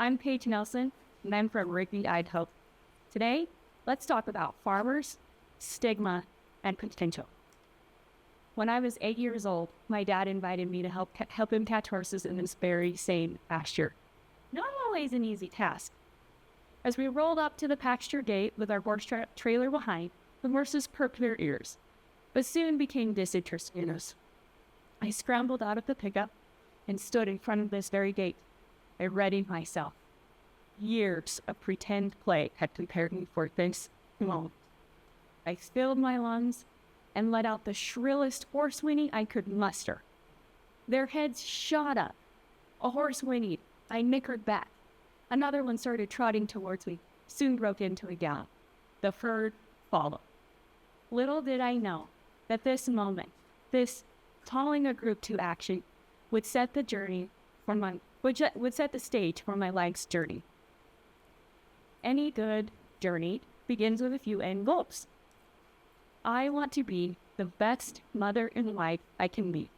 I'm Paige Nelson, and I'm from Rigby, Idaho. Today, let's talk about farmers, stigma, and potential. When I was 8 years old, my dad invited me to help him catch horses in this very same pasture. Not always an easy task. As we rolled up to the pasture gate with our horse trailer behind, the horses perked their ears, but soon became disinterested in us. I scrambled out of the pickup and stood in front of this very gate. I readied myself. Years of pretend play had prepared me for this moment. I filled my lungs and let out the shrillest horse whinny I could muster. Their heads shot up. A horse whinnied. I nickered back. Another one started trotting towards me, soon broke into a gallop. The herd followed. Little did I know that this moment, this calling a group to action, would set the stage for my life's journey. Any good journey begins with a few end goals. I want to be the best mother and wife I can be.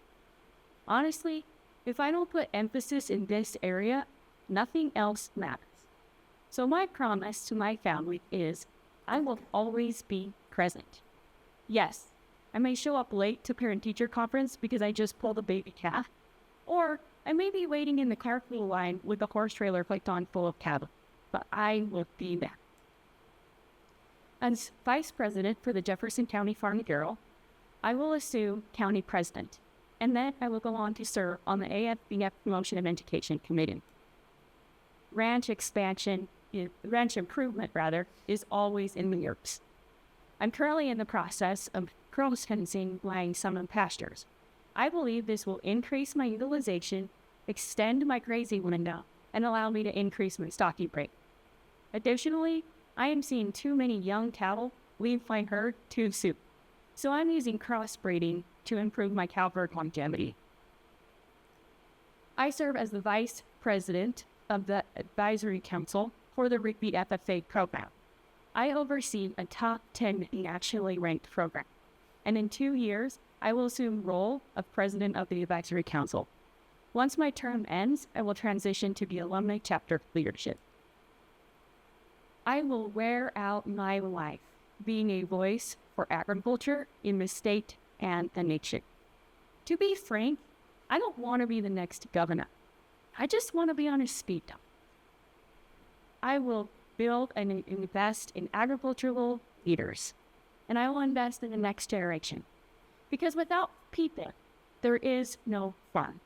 Honestly, if I don't put emphasis in this area, nothing else matters. So my promise to my family is I will always be present. Yes, I may show up late to parent-teacher conference because I just pulled a baby calf, or I may be waiting in the carpool line with the horse trailer clicked on full of cattle, but I will be there. As Vice President for the Jefferson County Farm Bureau, I will assume County President, and then I will go on to serve on the AFBF Promotion and Education Committee. Ranch improvement, is always in the works. I'm currently in the process of cross-fencing my summer pastures. I believe this will increase my utilization, extend my grazing window, and allow me to increase my stocking rate. Additionally, I am seeing too many young cattle leave my herd too soon, so I'm using crossbreeding to improve my cow herd longevity. I serve as the Vice President of the Advisory Council for the Rigby FFA program. I oversee a top 10 nationally ranked program, and in 2 years, I will assume the role of President of the Advisory Council. Once my term ends, I will transition to the alumni chapter leadership. I will wear out my life being a voice for agriculture in the state and the nation. To be frank, I don't want to be the next governor. I just want to be on a speed dump. I will build and invest in agricultural leaders, and I will invest in the next generation. Because without people, there is no farm.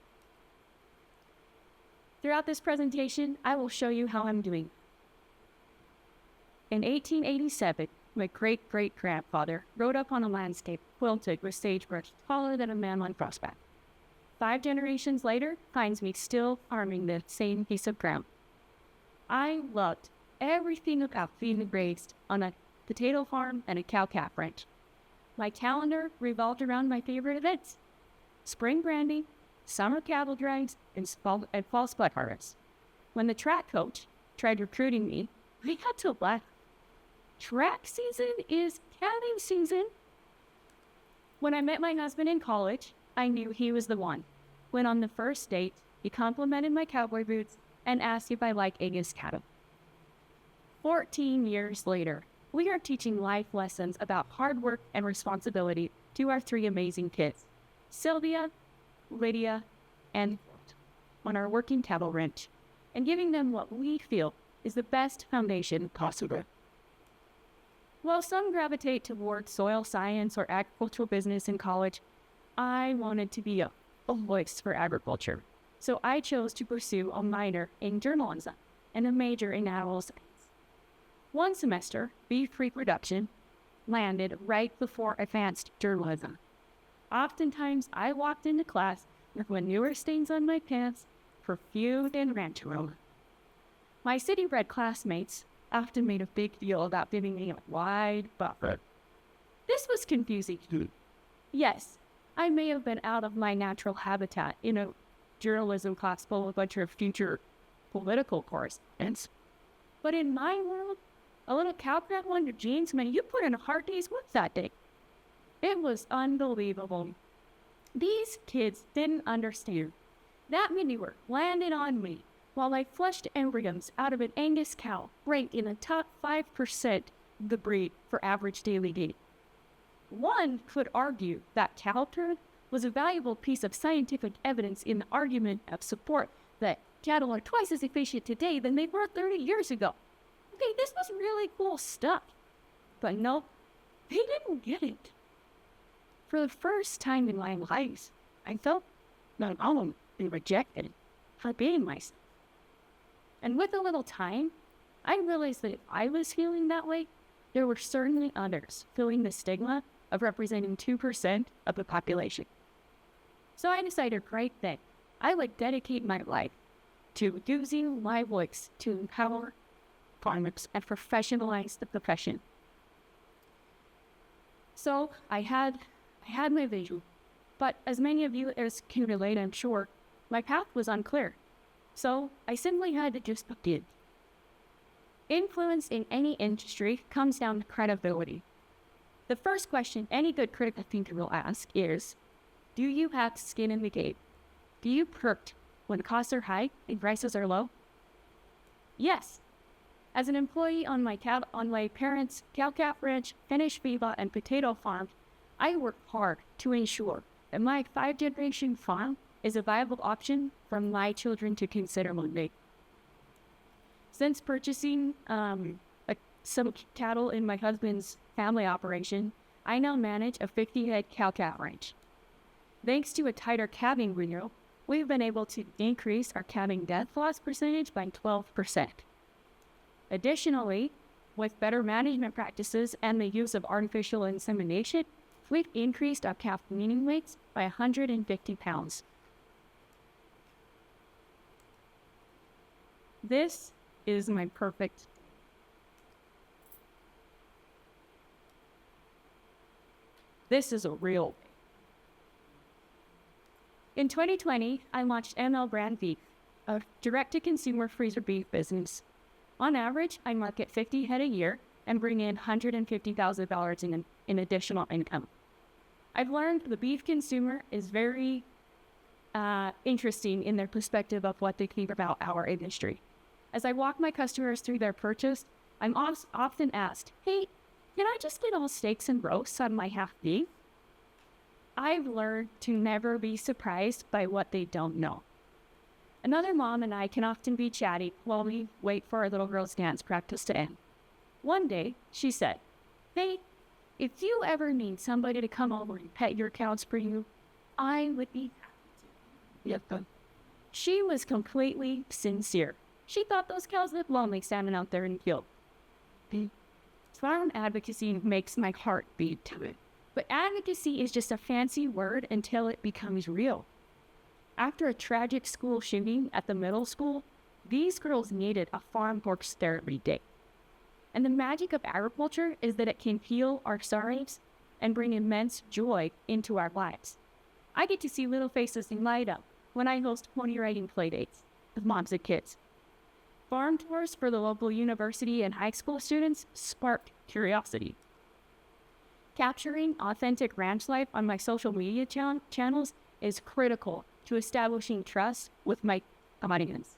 Throughout this presentation, I will show you how I'm doing. In 1887, my great-great-grandfather rode up on a landscape quilted with sagebrush taller than a man on horseback. 5 generations later finds me still farming the same piece of ground. I loved everything about being raised on a potato farm and a cow-calf ranch. My calendar revolved around my favorite events: spring branding, summer cattle drives, and fall spud harvest. When the track coach tried recruiting me, I had to laugh. Track season is calving season. When I met my husband in college, I knew he was the one. When on the first date, he complimented my cowboy boots and asked if I like Angus cattle. 14 years later, we are teaching life lessons about hard work and responsibility to our 3 amazing kids, Sylvia, Lydia, and Colt, on our working cattle ranch, and giving them what we feel is the best foundation possible. While some gravitate toward soil science or agricultural business in college, I wanted to be a voice for agriculture, so I chose to pursue a minor in journalism and a major in animal science. One semester, beef reproduction, landed right before advanced journalism. Oftentimes, I walked into class with manure stains on my pants, perfume, and ranch oil. My city-bred classmates often made a big deal about giving me a wide buffer. This was confusing. Yes, I may have been out of my natural habitat in a journalism class full of a bunch of future political correspondents, but in my world, a little cowcat on your jeans, man, you put in a hard day's work that day. It was unbelievable. These kids didn't understand. That manure landed on me, while I flushed embryos out of an Angus cow ranked in the top 5% of the breed for average daily gain. One could argue that cow turd was a valuable piece of scientific evidence in the argument of support that cattle are twice as efficient today than they were 30 years ago. Okay, this was really cool stuff. But no, they didn't get it. For the first time in my life, I felt not alone and rejected for being myself. And with a little time, I realized that if I was feeling that way, there were certainly others feeling the stigma of representing 2% of the population. So I decided right then, I would dedicate my life to using my voice to empower farmers and professionalize the profession. So I had my vision, but as many of you as can relate, I'm sure, my path was unclear. So I simply had to just begin. Influence in any industry comes down to credibility. The first question any good critical thinker will ask is, do you have skin in the game? Do you perk when costs are high and prices are low? Yes. As an employee on my parents' cow-calf ranch, Finnish feedlot, and potato farm, I work hard to ensure that my 5-generation farm is a viable option for my children to consider one day. Since purchasing some cattle in my husband's family operation, I now manage a 50-head cow-calf ranch. Thanks to a tighter calving window, we've been able to increase our calving death loss percentage by 12%. Additionally, with better management practices and the use of artificial insemination, we've increased our calf weaning weights by 150 pounds. This is my perfect. This is a real. In 2020, I launched ML Brand Beef, a direct-to-consumer freezer beef business. On average, I market 50 head a year and bring in $150,000 in additional income. I've learned the beef consumer is very interesting in their perspective of what they think about our industry. As I walk my customers through their purchase, I'm often asked, hey, can I just get all steaks and roasts on my half beef? I've learned to never be surprised by what they don't know. Another mom and I can often be chatty while we wait for our little girl's dance practice to end. One day, she said, hey, if you ever need somebody to come over and pet your cows for you, I would be happy to. Yep. She was completely sincere. She thought those cows looked lonely standing out there in the field. Farm advocacy makes my heart beat to it. But advocacy is just a fancy word until it becomes real. After a tragic school shooting at the middle school, these girls needed a farm works therapy day. And the magic of agriculture is that it can heal our sorrows and bring immense joy into our lives. I get to see little faces light up when I host pony riding playdates with moms and kids. Farm tours for the local university and high school students sparked curiosity. Capturing authentic ranch life on my social media channels is critical to establishing trust with my audience.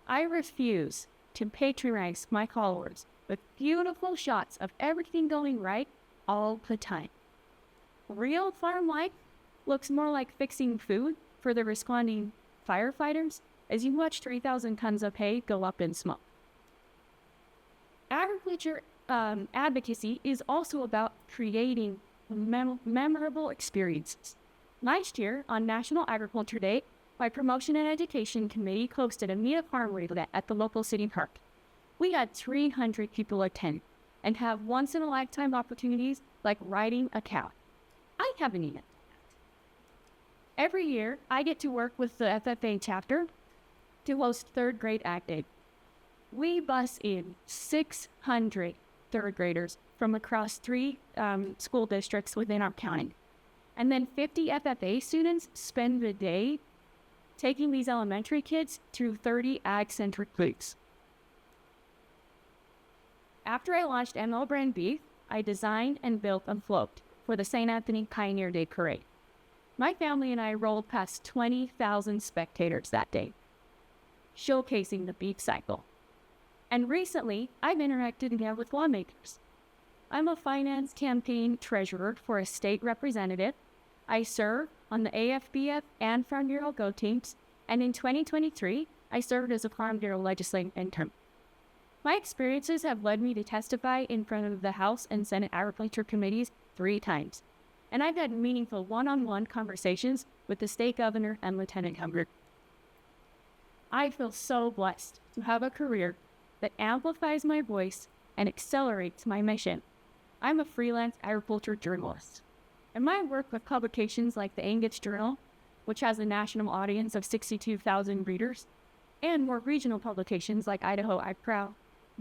I refuse to patronize my followers with beautiful shots of everything going right all the time. Real farm life looks more like fixing food for the responding firefighters as you watch 3,000 tons of hay go up in smoke. Agriculture advocacy is also about creating memorable experiences. Last year, on National Agriculture Day, my Promotion and Education Committee hosted a Meet a Farmer event at the local city park. We had 300 people attend and have once-in-a-lifetime opportunities like riding a cow. I haven't even done that. Every year, I get to work with the FFA chapter to host third grade Ag Day. We bus in 600 third graders from across 3 school districts within our county. And then 50 FFA students spend the day taking these elementary kids through 30 ag-centric weeks. After I launched ML Brand Beef, I designed and built a float for the St. Anthony Pioneer Day Parade. My family and I rolled past 20,000 spectators that day. showcasing the beef cycle. And recently, I've interacted again with lawmakers. I'm a finance campaign treasurer for a state representative. I serve on the AFBF and Farm Bureau Go teams, and in 2023, I served as a Farm Bureau legislative intern. My experiences have led me to testify in front of the House and Senate Agriculture Committees 3 times, and I've had meaningful one-on-one conversations with the state governor and lieutenant governor. I feel so blessed to have a career that amplifies my voice and accelerates my mission. I'm a freelance agriculture journalist, and my work with publications like the Angus Journal, which has a national audience of 62,000 readers, and more regional publications like Idaho iProud,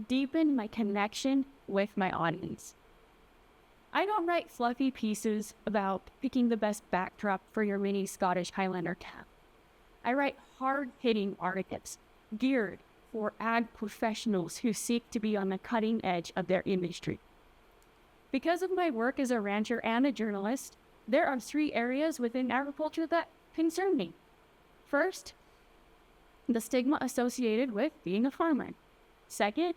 deepen my connection with my audience. I don't write fluffy pieces about picking the best backdrop for your mini Scottish Highlander cap. I write hard-hitting articles geared for ag professionals who seek to be on the cutting edge of their industry. Because of my work as a rancher and a journalist, there are 3 areas within agriculture that concern me. First, the stigma associated with being a farmer. Second,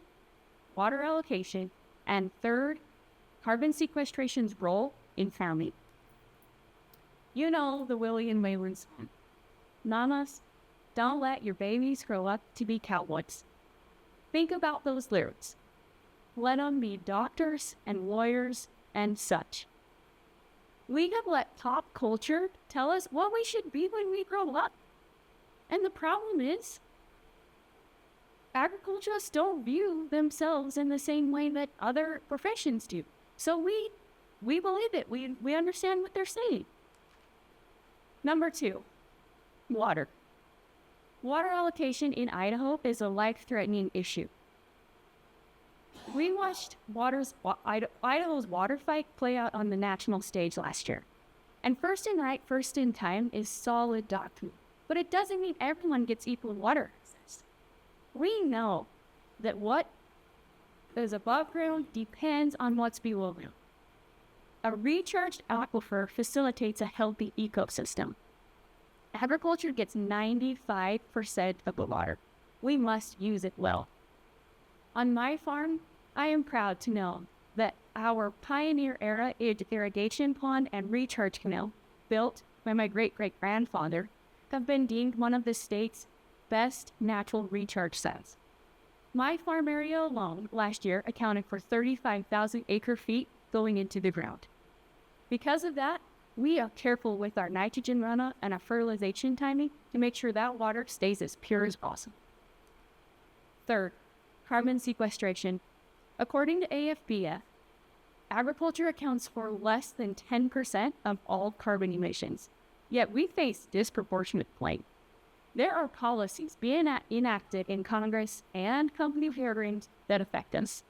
water allocation. And third, carbon sequestration's role in farming. You know the William Whalen song. Mamas, don't let your babies grow up to be cowboys. Think about those lyrics. Let them be doctors and lawyers and such. We have let pop culture tell us what we should be when we grow up. And the problem is, agriculturists don't view themselves in the same way that other professions do. So we believe it. We understand what they're saying. Number 2, water. Water allocation in Idaho is a life-threatening issue. We watched Idaho's water fight play out on the national stage last year. And first in right, first in time is solid doctrine. But it doesn't mean everyone gets equal water access. We know that what is above ground depends on what's below ground. A recharged aquifer facilitates a healthy ecosystem. Agriculture gets 95% of the water. We must use it well. On my farm, I am proud to know that our pioneer-era irrigation pond and recharge canal, built by my great-great-grandfather, have been deemed one of the state's best natural recharge sites. My farm area alone last year accounted for 35,000 acre-feet going into the ground. Because of that, we are careful with our nitrogen runoff and our fertilization timing to make sure that water stays as pure as possible. Third, carbon sequestration. According to AFBF, agriculture accounts for less than 10% of all carbon emissions, yet we face disproportionate blame. There are policies being enacted in Congress and company hearings that affect us.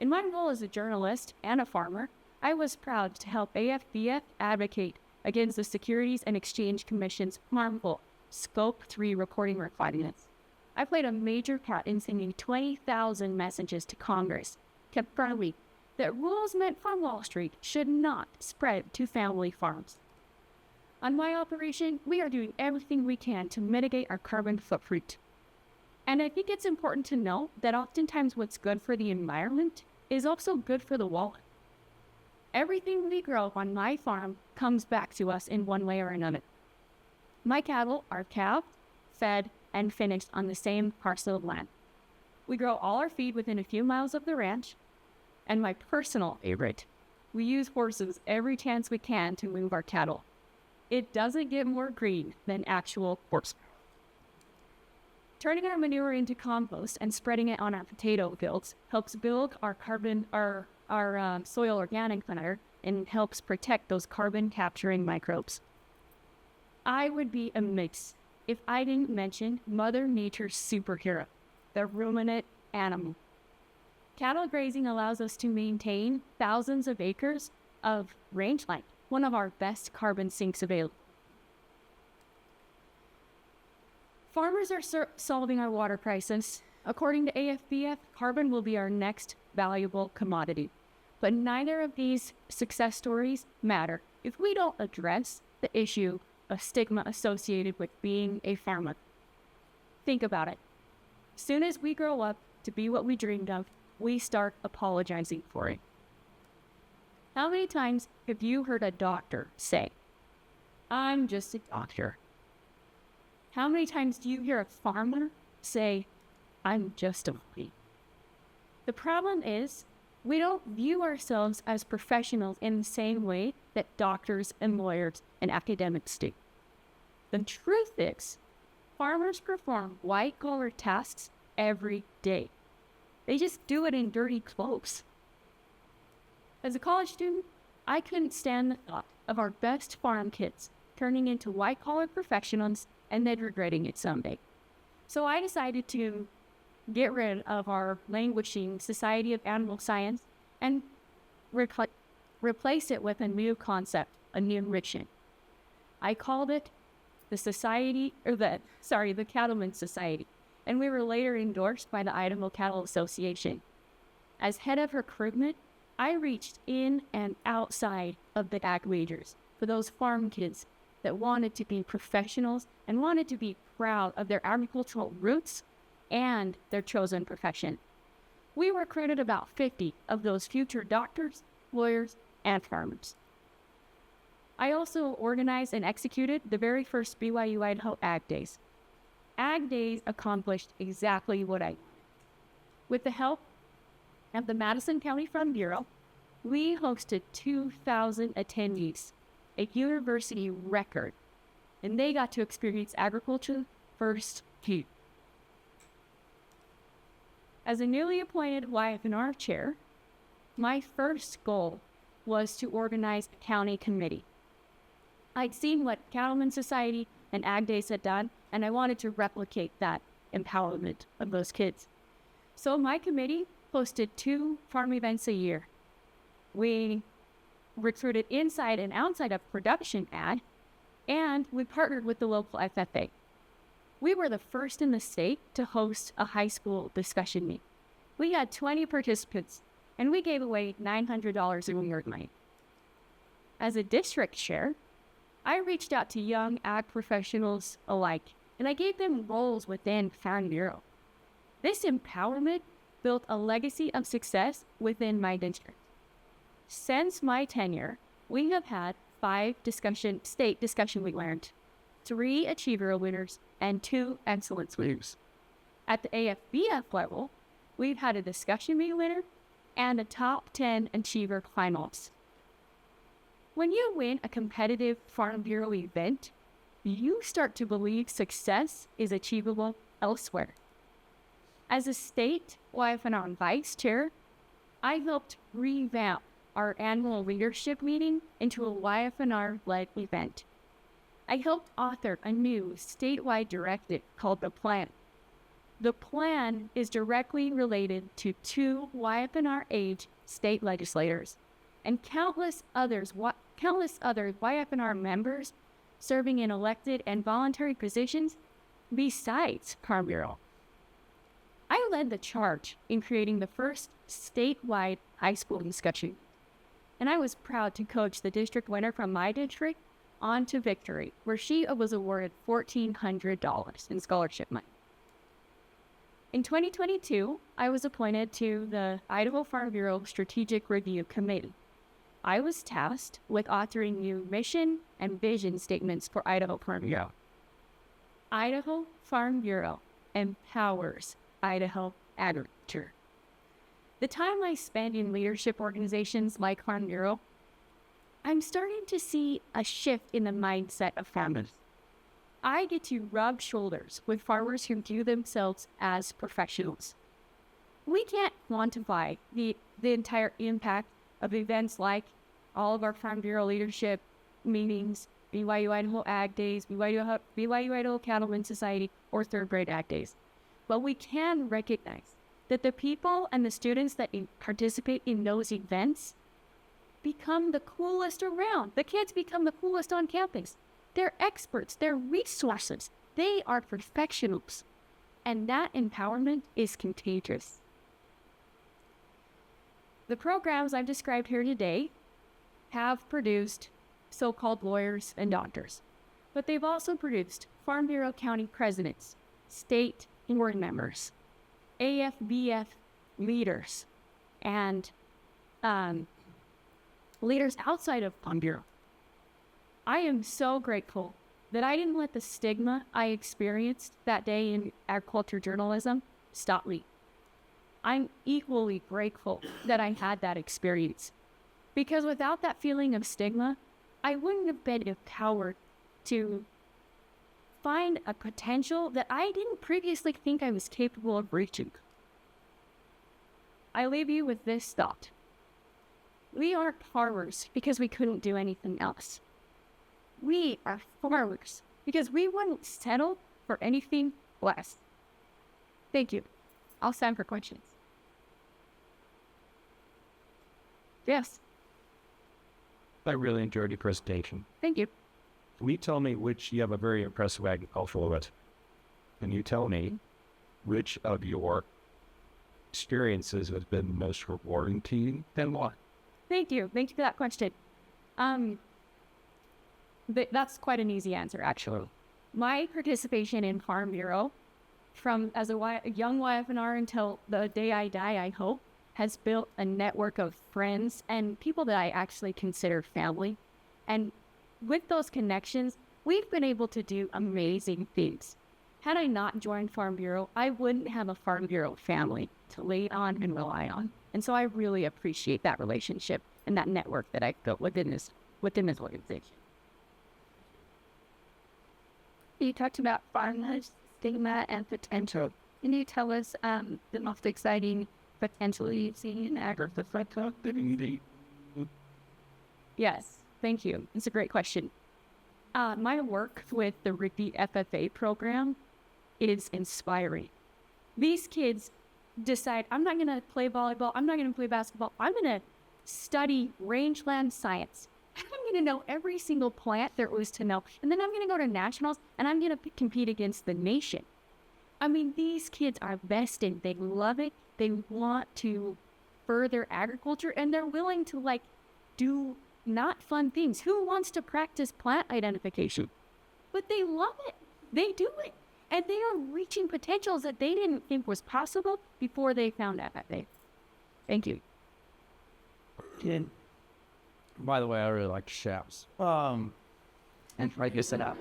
In my role as a journalist and a farmer, I was proud to help AFBF advocate against the Securities and Exchange Commission's harmful Scope 3 reporting requirements. I played a major part in sending 20,000 messages to Congress, confirming that rules meant for Wall Street should not spread to family farms. On my operation, we are doing everything we can to mitigate our carbon footprint. And I think it's important to note that oftentimes what's good for the environment is also good for the wallet. Everything we grow on my farm comes back to us in one way or another. My cattle are calved, fed, and finished on the same parcel of land. We grow all our feed within a few miles of the ranch, and my personal favorite, we use horses every chance we can to move our cattle. It doesn't get more green than actual horse. Turning our manure into compost and spreading it on our potato fields helps build our soil organic matter and helps protect those carbon capturing microbes. I would be amiss if I didn't mention Mother Nature's superhero, the ruminant animal. Cattle grazing allows us to maintain thousands of acres of rangeland, one of our best carbon sinks available. Farmers are solving our water crisis. According to AFBF, carbon will be our next valuable commodity. But neither of these success stories matter if we don't address the issue of stigma associated with being a farmer. Think about it. Soon as we grow up to be what we dreamed of, we start apologizing for it. How many times have you heard a doctor say, "I'm just a doctor"? How many times do you hear a farmer say, "I'm just a farmer"? The problem is, we don't view ourselves as professionals in the same way that doctors and lawyers and academics do. The truth is, farmers perform white-collar tasks every day. They just do it in dirty clothes. As a college student, I couldn't stand the thought of our best farm kids turning into white-collar professionals and then regretting it someday. So I decided to get rid of our languishing Society of Animal Science and replace it with a new concept, a new mission. I called it the Cattlemen's Society, and we were later endorsed by the Idaho Cattle Association. As head of recruitment, I reached in and outside of the ag majors for those farm kids that wanted to be professionals and wanted to be proud of their agricultural roots and their chosen profession. We recruited about 50 of those future doctors, lawyers, and farmers. I also organized and executed the very first BYU Idaho Ag Days. Ag Days accomplished exactly what I wanted. With the help of the Madison County Farm Bureau, we hosted 2,000 attendees, a university record, and they got to experience agriculture firsthand. As a newly appointed YFNR chair, my first goal was to organize a county committee. I'd seen what Cattlemen's Society and Ag Days had done, and I wanted to replicate that empowerment of those kids. So my committee hosted 2 farm events a year. We recruited inside and outside of production ag, and we partnered with the local FFA. We were the first in the state to host a high school discussion meet. We had 20 participants, and we gave away $900 in reward money. As a district chair, I reached out to young ag professionals alike, and I gave them roles within Farm Bureau. This empowerment built a legacy of success within my district. Since my tenure, we have had 5 state discussion week winners, 3 achiever winners, and 2 excellence winners. At the AFBF level, we've had a discussion meet winner and a top 10 achiever finalist. When you win a competitive Farm Bureau event, you start to believe success is achievable elsewhere. As a state YFNR vice chair, I helped revamp our annual leadership meeting into a YFNR-led event. I helped author a new statewide directive called the Plan. The Plan is directly related to 2 YFNR-age state legislators and countless other YFNR members serving in elected and voluntary positions besides Farm Bureau. I led the charge in creating the first statewide high school discussion, and I was proud to coach the district winner from my district on to victory, where she was awarded $1,400 in scholarship money. In 2022, I was appointed to the Idaho Farm Bureau Strategic Review Committee. I was tasked with authoring new mission and vision statements for Idaho Farm Bureau. Idaho Farm Bureau empowers Idaho agriculture. The time I spend in leadership organizations like Farm Bureau, I'm starting to see a shift in the mindset of farmers. I get to rub shoulders with farmers who view themselves as professionals. We can't quantify the entire impact of events like all of our Farm Bureau leadership meetings, BYU Idaho Ag Days, BYU Idaho Cattlemen's Society, or third grade Ag Days. But we can recognize that the people and the students that participate in those events become the coolest around. The kids become the coolest on campus. They're experts, they're resources, they are professionals. And that empowerment is contagious. The programs I've described here today have produced so-called lawyers and doctors, but they've also produced Farm Bureau County presidents, state board members, AFBF leaders, and leaders outside of Farm Bureau. I am so grateful that I didn't let the stigma I experienced that day in agriculture journalism stop me. I'm equally grateful that I had that experience, because without that feeling of stigma, I wouldn't have been empowered to find a potential that I didn't previously think I was capable of reaching. I leave you with this thought. We aren't farmers because we couldn't do anything else. We are farmers because we wouldn't settle for anything less. Thank you. I'll stand for questions. Yes. I really enjoyed your presentation. Thank you. Can you tell me you have a very impressive agricultural list. Can you tell me which of your experiences has been most rewarding to you and why? Thank you. Thank you for that question. That's quite an easy answer, actually. My participation in Farm Bureau, from as a young YFNR until the day I die, I hope, has built a network of friends and people that I actually consider family. And with those connections, we've been able to do amazing things. Had I not joined Farm Bureau, I wouldn't have a Farm Bureau family to lean on and rely on. And so I really appreciate that relationship and that network that I've built within this organization. You talked about farmers, stigma, and potential. Can you tell us the most exciting potential you've seen in agriculture? Yes, thank you. It's a great question. My work with the Ricky FFA program is inspiring. These kids decide, I'm not going to play volleyball, I'm not going to play basketball, I'm going to study rangeland science. I'm going to know every single plant there is to know, and then I'm going to go to nationals, and I'm going to compete against the nation. I mean, these kids are vested. They love it. They want to further agriculture, and they're willing to, do not fun things. Who wants to practice plant identification? But they love it. They do it. And they are reaching potentials that they didn't think was possible before they found out that day. Thank you. By the way, I really like shaps. And try to set up.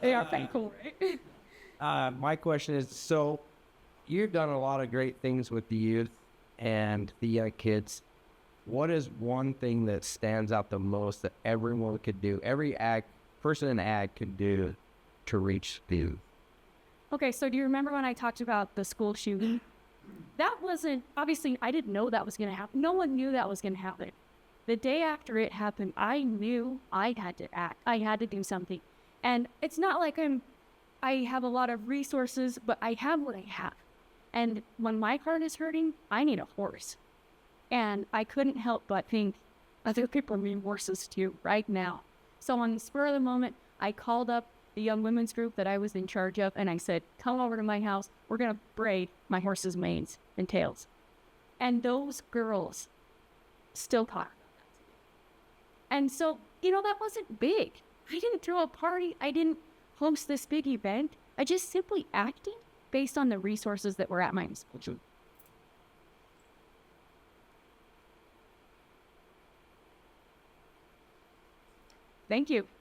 They are pretty cool, right? My question is, so you've done a lot of great things with the youth and the young kids. What is one thing that stands out the most that everyone could do, every person in ag could do to reach the youth? Okay, so do you remember when I talked about the school shooting? That wasn't, obviously, I didn't know that was going to happen. No one knew that was going to happen. The day after it happened, I knew I had to act. I had to do something. And it's not like I have a lot of resources, but I have what I have. And when my cart is hurting, I need a horse. And I couldn't help but think, other people need horses too, right now. So on the spur of the moment, I called up the young women's group that I was in charge of, and I said, come over to my house. We're going to braid my horse's manes and tails. And those girls still talk. And so, that wasn't big. I didn't throw a party. I didn't host this big event. I just simply acted based on the resources that were at my disposal. Thank you.